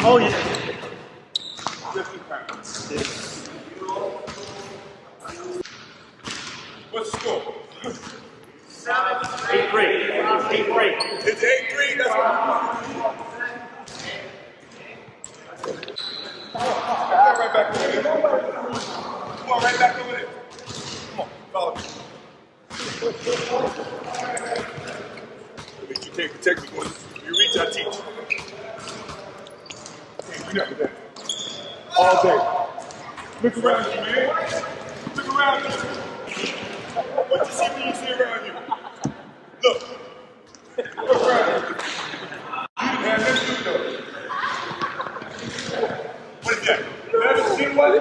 Oh, yeah. What's the score? 8-3. 8-3. It's 8-3. That's what come on, right back over there. Come on, right back over there. Come on, follow me. Let you take the technical. You reach, I teach. Hey, you know that. All day. Look around you, man. Look around you. What you see when you see around you? Look. Look around you. You didn't have nothing to do though. What is that? Never seen one?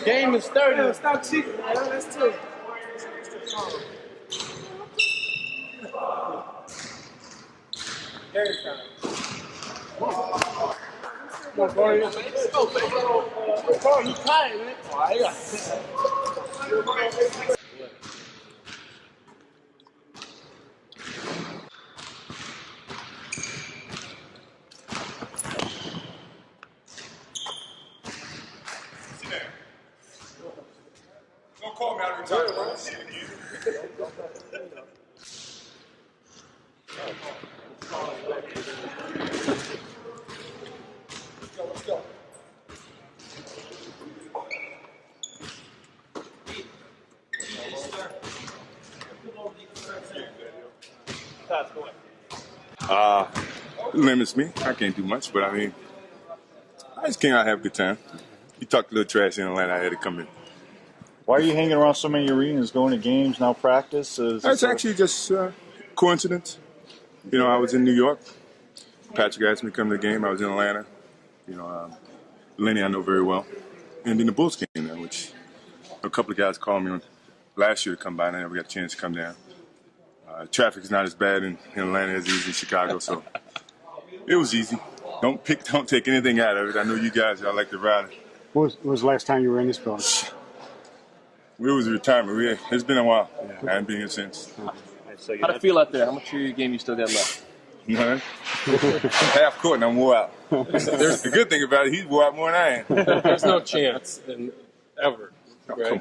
Game is 30. Yeah, stop cheating, man. That's 2. Game time. Come on, Barney. Let's go, baby. Barney, you tired, man. Oh, I got it. Don't call me out of retirement. I won't see it again. Let's go. Limits me. I can't do much, but I mean, I just came out and have a good time. You talked a little trash in Atlanta. I had to come in. Why are you hanging around so many arenas, going to games, now practice? It's actually just coincidence. You know, I was in New York. Patrick asked me to come to the game. I was in Atlanta. You know, Lenny I know very well. And then the Bulls came there, which a couple of guys called me last year to come by, and I never got a chance to come down. Traffic is not as bad in Atlanta as it is in Chicago, so it was easy. Don't take anything out of it. I know you guys, y'all like to ride. When was the last time you were in this building? It was a retirement. It's been a while. I haven't been here since. How'd it feel out there? How much of your game you still got left? None. Half court and I'm wore out. The good thing about it, he's wore out more than I am. There's no chance ever, right?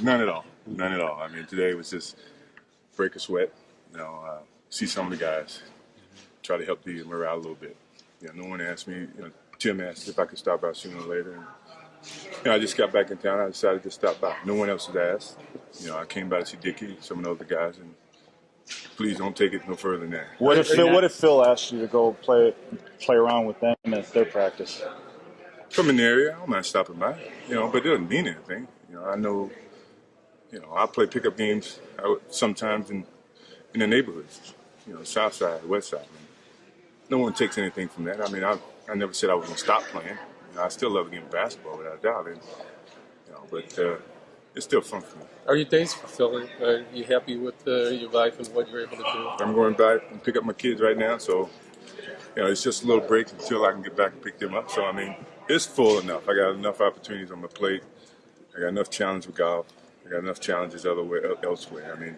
None at all. None at all. I mean, today was just break a sweat. You know, see some of the guys, try to help the morale a little bit. You know, no one asked me. You know, Tim asked if I could stop by sooner or later. And, you know, I just got back in town. I decided to stop by. No one else was asked. You know, I came by to see Dickie, some of the other guys, and please don't take it no further than that. What if Phil asked you to go play around with them at their practice? From an area, I don't mind stopping by. You know, but it doesn't mean anything. You know, I know. You know, I play pickup games sometimes in the neighborhoods. You know, South Side, West Side. No one takes anything from that. I mean, I never said I was going to stop playing. You know, I still love the game of basketball without a doubt. And, you know, but it's still fun for me. Are your days fulfilling? Are you happy with your life and what you're able to do? I'm going back and pick up my kids right now, so you know, it's just a little break until I can get back and pick them up. So I mean, it's full enough. I got enough opportunities on my plate. I got enough challenge with golf. I got enough challenges elsewhere. I mean,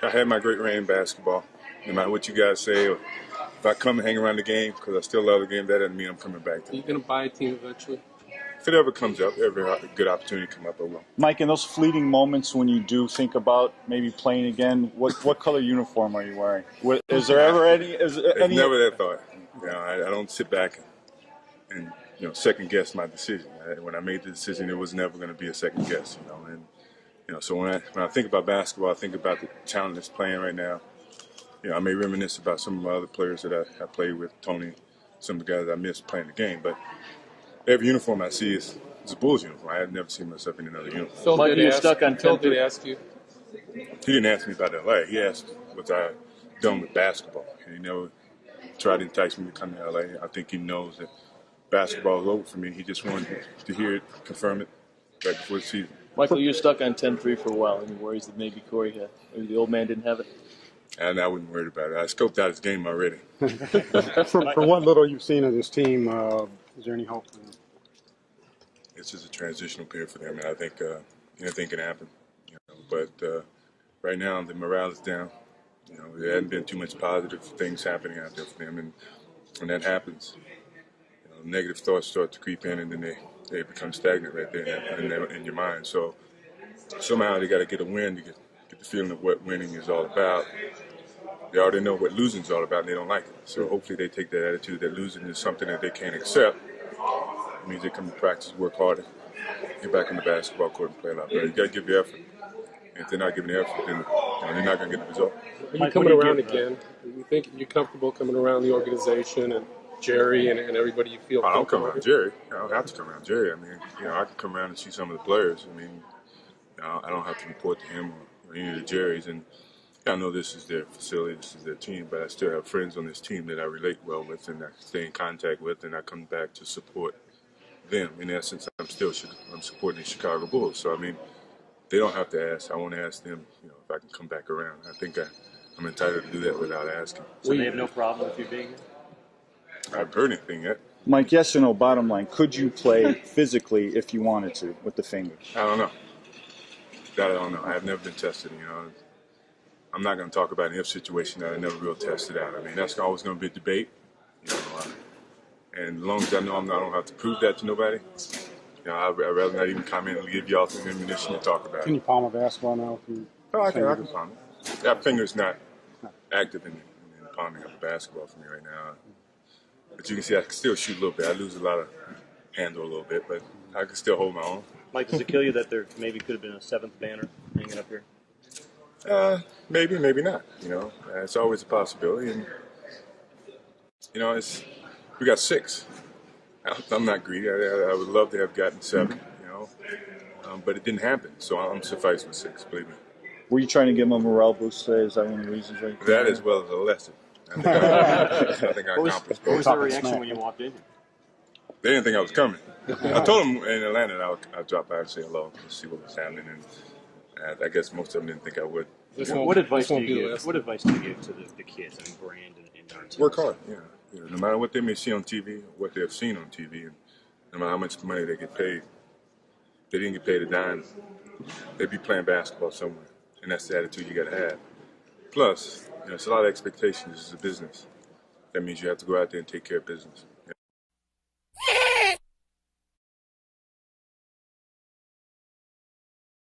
I had my great reign in basketball. No matter what you guys say, or if I come and hang around the game because I still love the game, that doesn't mean I'm coming back to it. Are you going to buy a team eventually? If it ever comes up, every good opportunity come up, I will. Mike, in those fleeting moments when you do think about maybe playing again, what color uniform are you wearing? Is there ever any? It's never that thought. You know, I don't sit back and you know, second guess my decision. When I made the decision, it was never going to be a second guess. You know, and you know, so when I think about basketball, I think about the talent that's playing right now. You know, I may reminisce about some of my other players that I played with, Tony, some of the guys I missed playing the game, but every uniform I see is It's a Bulls uniform. I had never seen myself in another uniform. Phil Mike, did you're ask, stuck on Phil 10th. did ask you. He didn't ask me about LA. He asked what I done with basketball. And he never tried to entice me to come to LA. I think he knows that basketball is over for me. He just wanted to hear it, confirm it right before the season. Michael, you're stuck on 10-3 for a while. Any worries that maybe Corey had? Maybe the old man didn't have it? And I wasn't worried about it. I scoped out his game already. From what little you've seen of this team, is there any hope? It's just a transitional period for them, and I think anything can happen. But right now, the morale is down. There hasn't been too much positive things happening out there for them, and when that happens, negative thoughts start to creep in, and then they become stagnant right there in your mind. So somehow they got to get a win to get the feeling of what winning is all about. They already know what losing is all about, and they don't like it. So hopefully they take that attitude that losing is something that they can't accept. It means they come to practice, work harder, get back on the basketball court and play a lot better. You got to give your effort. And if they're not giving the effort, then they're not going to get the result. Are you coming around again? You think you're comfortable coming around the organization and Jerry and everybody you feel I don't come comfortable around with? Jerry. I don't have to come around Jerry. I mean, I can come around and see some of the players. I mean, I don't have to report to him or any of the Jerrys. And I know this is their facility, this is their team, but I still have friends on this team that I relate well with and I stay in contact with, and I come back to support them. In essence, I'm supporting the Chicago Bulls. So, I mean, they don't have to ask. I want to ask them, if I can come back around. I think I'm entitled to do that without asking. So they have no problem with you being here? I haven't heard anything yet. Mike, yes or no, bottom line, could you play physically if you wanted to with the finger? I don't know. That I don't know. I have never been tested, I'm not going to talk about an if situation that I never will test it out. I mean, that's always going to be a debate. And as long as I know I don't have to prove that to nobody, I'd rather not even comment and give y'all some ammunition to talk about Can you it. palm a basketball now? I can palm it. That finger's not active in palming of a basketball for me right now. But you can see I can still shoot a little bit. I lose a lot of handle a little bit, but I can still hold my own. Mike, does it kill you that there maybe could have been a seventh banner hanging up here? Maybe, maybe not. It's always a possibility. And we got 6. I'm not greedy. I would love to have gotten 7. But it didn't happen. So I'm sufficed with 6. Believe me. Were you trying to give him a morale boost today? Is that one of the reasons? Right there? That as well as a lesson. I think I accomplished What both. was their reaction when you walked in here? They didn't think I was coming. I told them in Atlanta that I'd drop by and say hello, to see what was happening, and I guess most of them didn't think I would. What advice do won't be you the give? last What advice do you give to the kids? I mean, Brand and Darcy. Work hard, no matter what they may see on TV, what they have seen on TV, and no matter how much money they get paid, they didn't get paid a dime. They'd be playing basketball somewhere, and that's the attitude you got to have. Plus, it's a lot of expectations. This is a business. That means you have to go out there and take care of business.